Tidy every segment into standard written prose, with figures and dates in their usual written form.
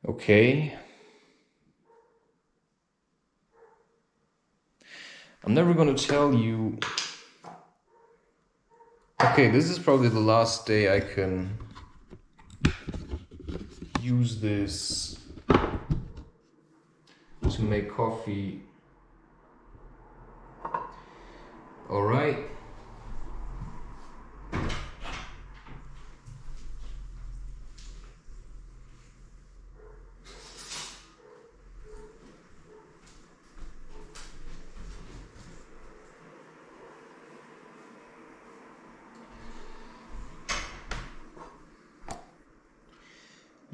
Okay. I'm never gonna tell you. Okay, this is probably the last day I can use this to make coffee. All right.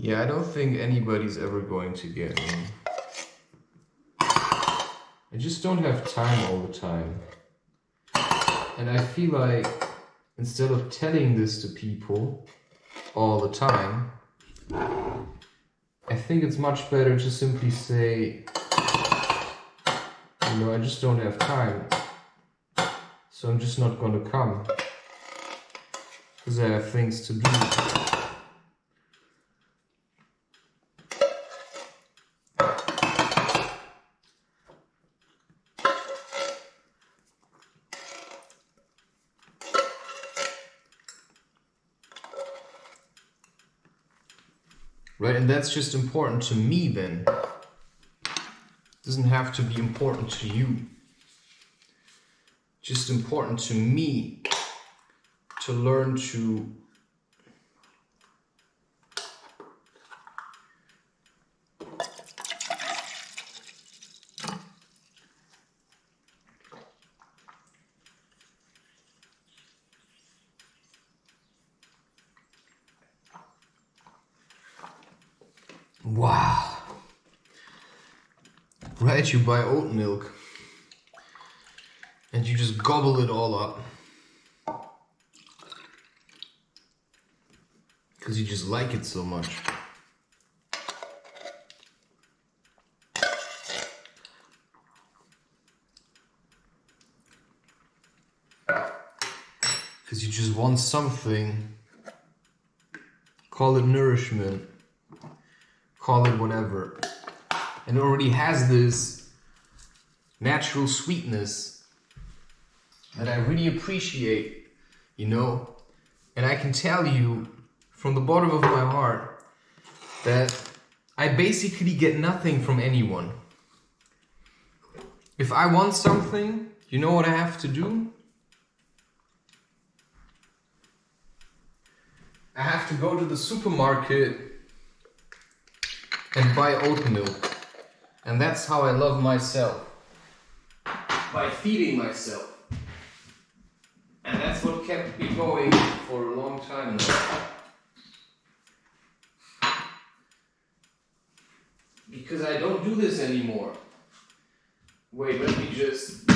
Yeah, I don't think anybody's ever going to get me. I just don't have time all the time. And I feel like instead of telling this to people all the time, I think it's much better to simply say, you know, I just don't have time. So I'm just not gonna come. Because I have things to do. Right, and that's just important to me then. It doesn't have to be important to you. Just important to me to learn to wow. Right, you buy oat milk and you just gobble it all up. Because you just like it so much. Because you just want something. Call it nourishment. Call it whatever. And it already has this natural sweetness that I really appreciate, you know? And I can tell you from the bottom of my heart that I basically get nothing from anyone. If I want something, you know what I have to do? I have to go to the supermarket and buy oat milk. And that's how I love myself. By feeding myself. And that's what kept me going for a long time now. Because I don't do this anymore. Wait, let me just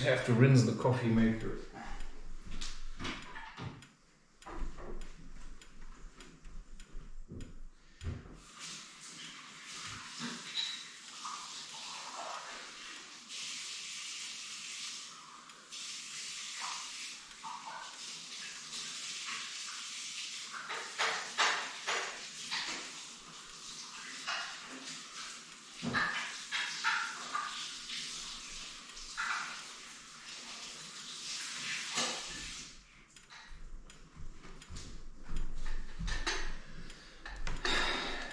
have to rinse the coffee maker.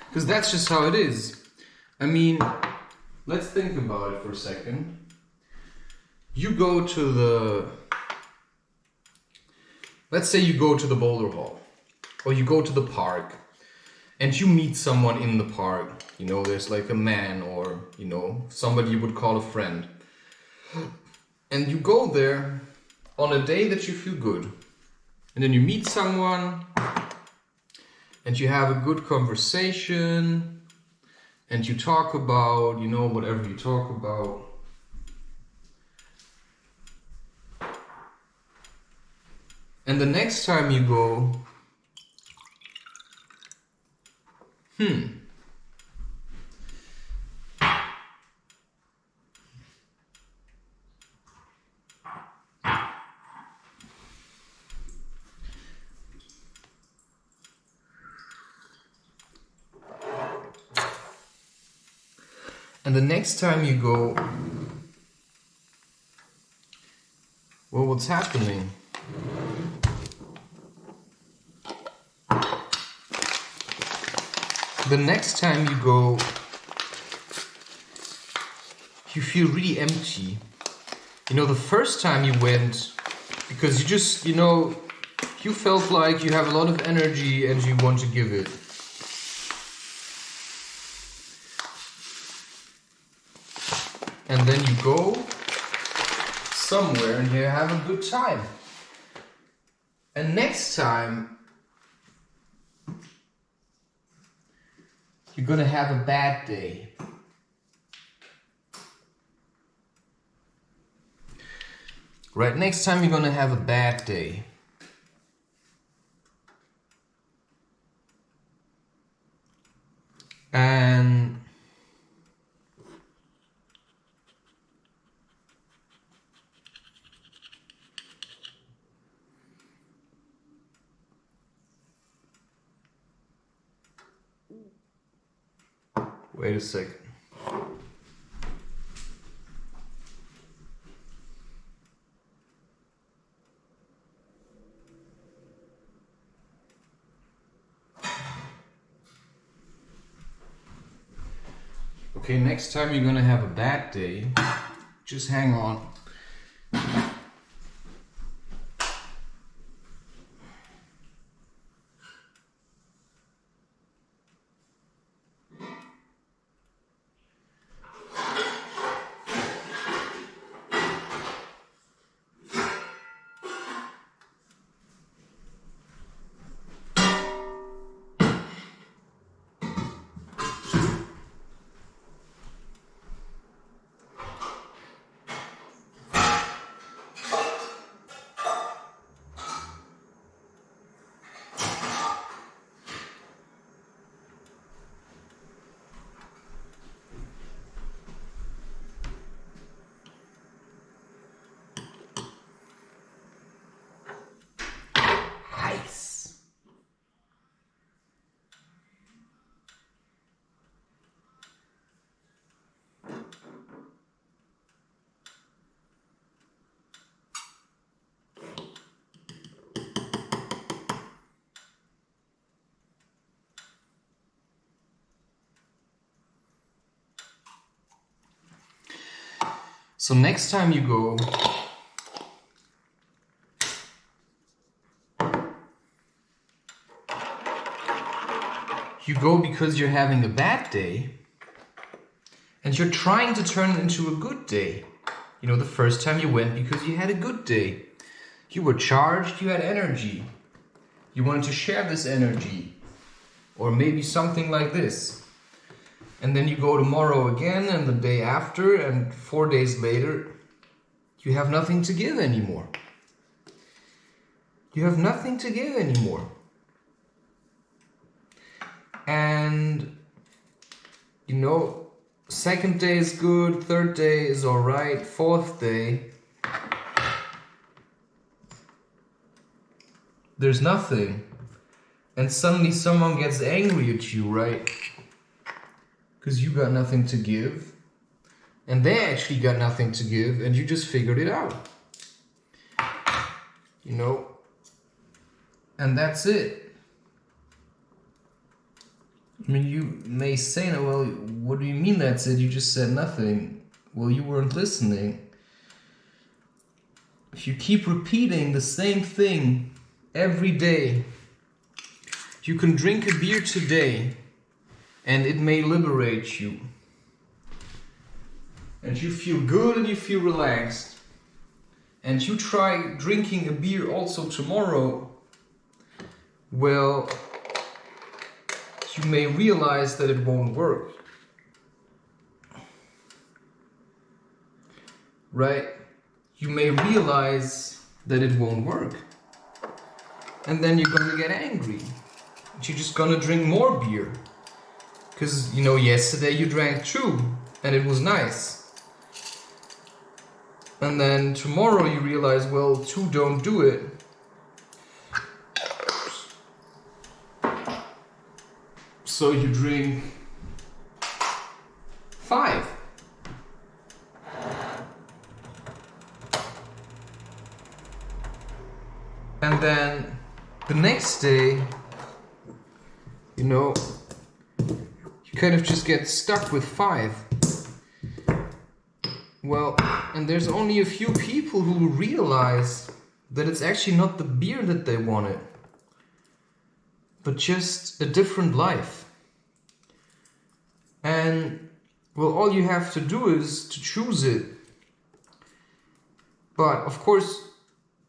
Because that's just how it is. I mean, let's think about it for a second. You go to let's say you go to the boulder hall, or you go to the park, and you meet someone in the park. You know, there's like a man, or, you know, somebody you would call a friend. And you go there on a day that you feel good. And then you meet someone, and you have a good conversation, and you talk about, you know, whatever you talk about. And the next time you go, And the next time you go, well, what's happening? The next time you go, you feel really empty. You know, the first time you went, because you just, you know, you felt like you have a lot of energy and you want to give it. And then you go somewhere and you have a good time. And next time, you're gonna have a bad day. Right, next time you're gonna have a bad day. And wait a second. Okay, next time you're gonna have a bad day, just hang on. So next time you go, you go because you're having a bad day and you're trying to turn it into a good day. You know, the first time you went because you had a good day. You were charged, you had energy. You wanted to share this energy. Or maybe something like this. And then you go tomorrow again and the day after and 4 days later, you have nothing to give anymore. You have nothing to give anymore. And, you know, second day is good, third day is alright, fourth day, there's nothing. And suddenly someone gets angry at you, right? Because you got nothing to give. And they actually got nothing to give and you just figured it out. You know? And that's it. I mean, you may say, no, well, what do you mean that's it? You just said nothing. Well, you weren't listening. If you keep repeating the same thing every day, you can drink a beer today and it may liberate you. And you feel good and you feel relaxed. And you try drinking a beer also tomorrow, well, you may realize that it won't work. Right? You may realize that it won't work. And then you're gonna get angry. You're just gonna drink more beer. Because, you know, yesterday you drank 2 and it was nice. And then tomorrow you realize, well, 2 don't do it. So you drink 5. the next day, you know, you kind of just get stuck with 5. Well, and there's only a few people who realize that it's actually not the beer that they wanted, but just a different life. And, well, all you have to do is to choose it. But, of course,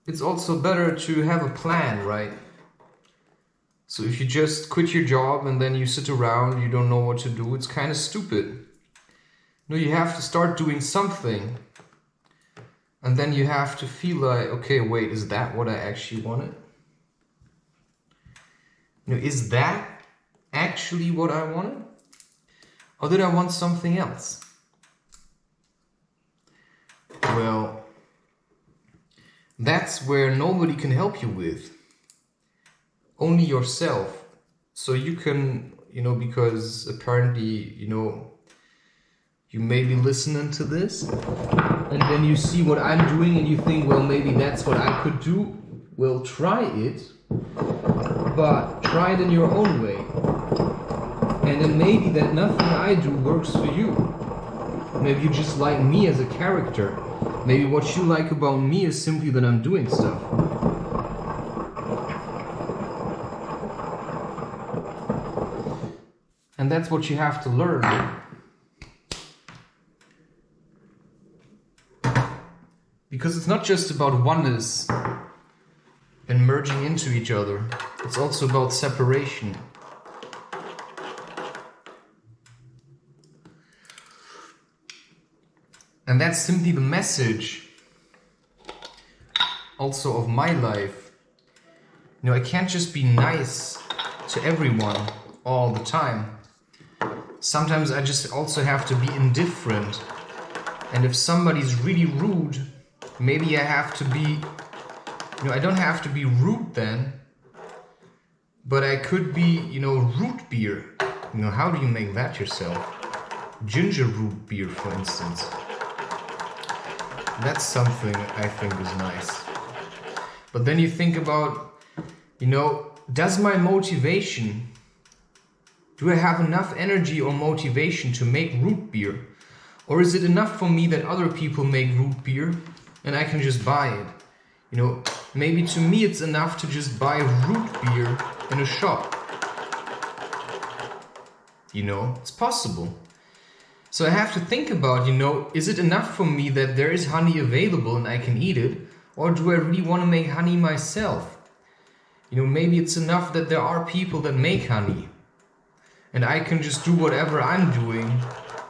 it's also better to have a plan, right? So if you just quit your job and then you sit around, you don't know what to do, it's kind of stupid. No, you have to start doing something. And then you have to feel like, okay, wait, is that what I actually wanted? You know, is that actually what I wanted? Or did I want something else? Well, that's where nobody can help you with. Only yourself. So you can, you know, because apparently, you know, you may be listening to this and then you see what I'm doing and you think, well, maybe that's what I could do. Well, try it, but try it in your own way. And then maybe that nothing I do works for you. Maybe you just like me as a character. Maybe what you like about me is simply that I'm doing stuff. And that's what you have to learn. Because it's not just about oneness and merging into each other. It's also about separation. And that's simply the message also of my life. You know, I can't just be nice to everyone all the time. Sometimes I just also have to be indifferent. And if somebody's really rude, maybe I have to be, you know, I don't have to be rude then, but I could be, you know, root beer. You know, how do you make that yourself? Ginger root beer, for instance. That's something I think is nice. But then you think about, you know, does my motivation, do I have enough energy or motivation to make root beer? Or is it enough for me that other people make root beer and I can just buy it? You know, maybe to me it's enough to just buy root beer in a shop. You know, it's possible. So I have to think about, you know, is it enough for me that there is honey available and I can eat it? Or do I really want to make honey myself? You know, maybe it's enough that there are people that make honey. And I can just do whatever I'm doing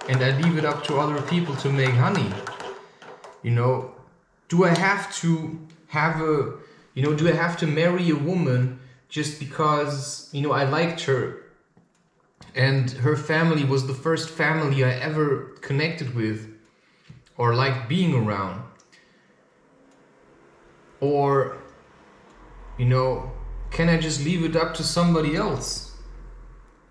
and I leave it up to other people to make honey. You know, do I have to have a, you know, do I have to marry a woman just because, you know, I liked her and her family was the first family I ever connected with or liked being around? Or, you know, can I just leave it up to somebody else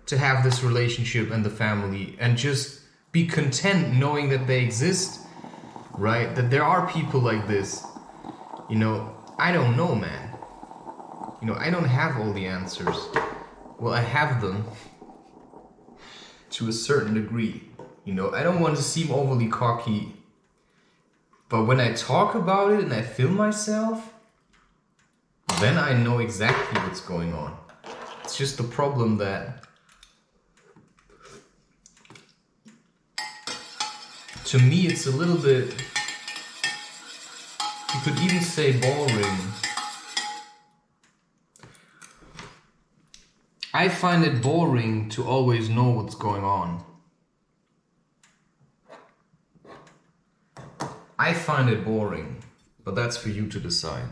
to have this relationship and the family and just be content knowing that they exist, right? That there are people like this. You know, I don't know, man. You know, I don't have all the answers. Well, I have them to a certain degree. You know, I don't want to seem overly cocky, but when I talk about it and I feel myself, then I know exactly what's going on. It's just the problem that to me it's a little bit, you could even say boring. I find it boring to always know what's going on. I find it boring, but that's for you to decide.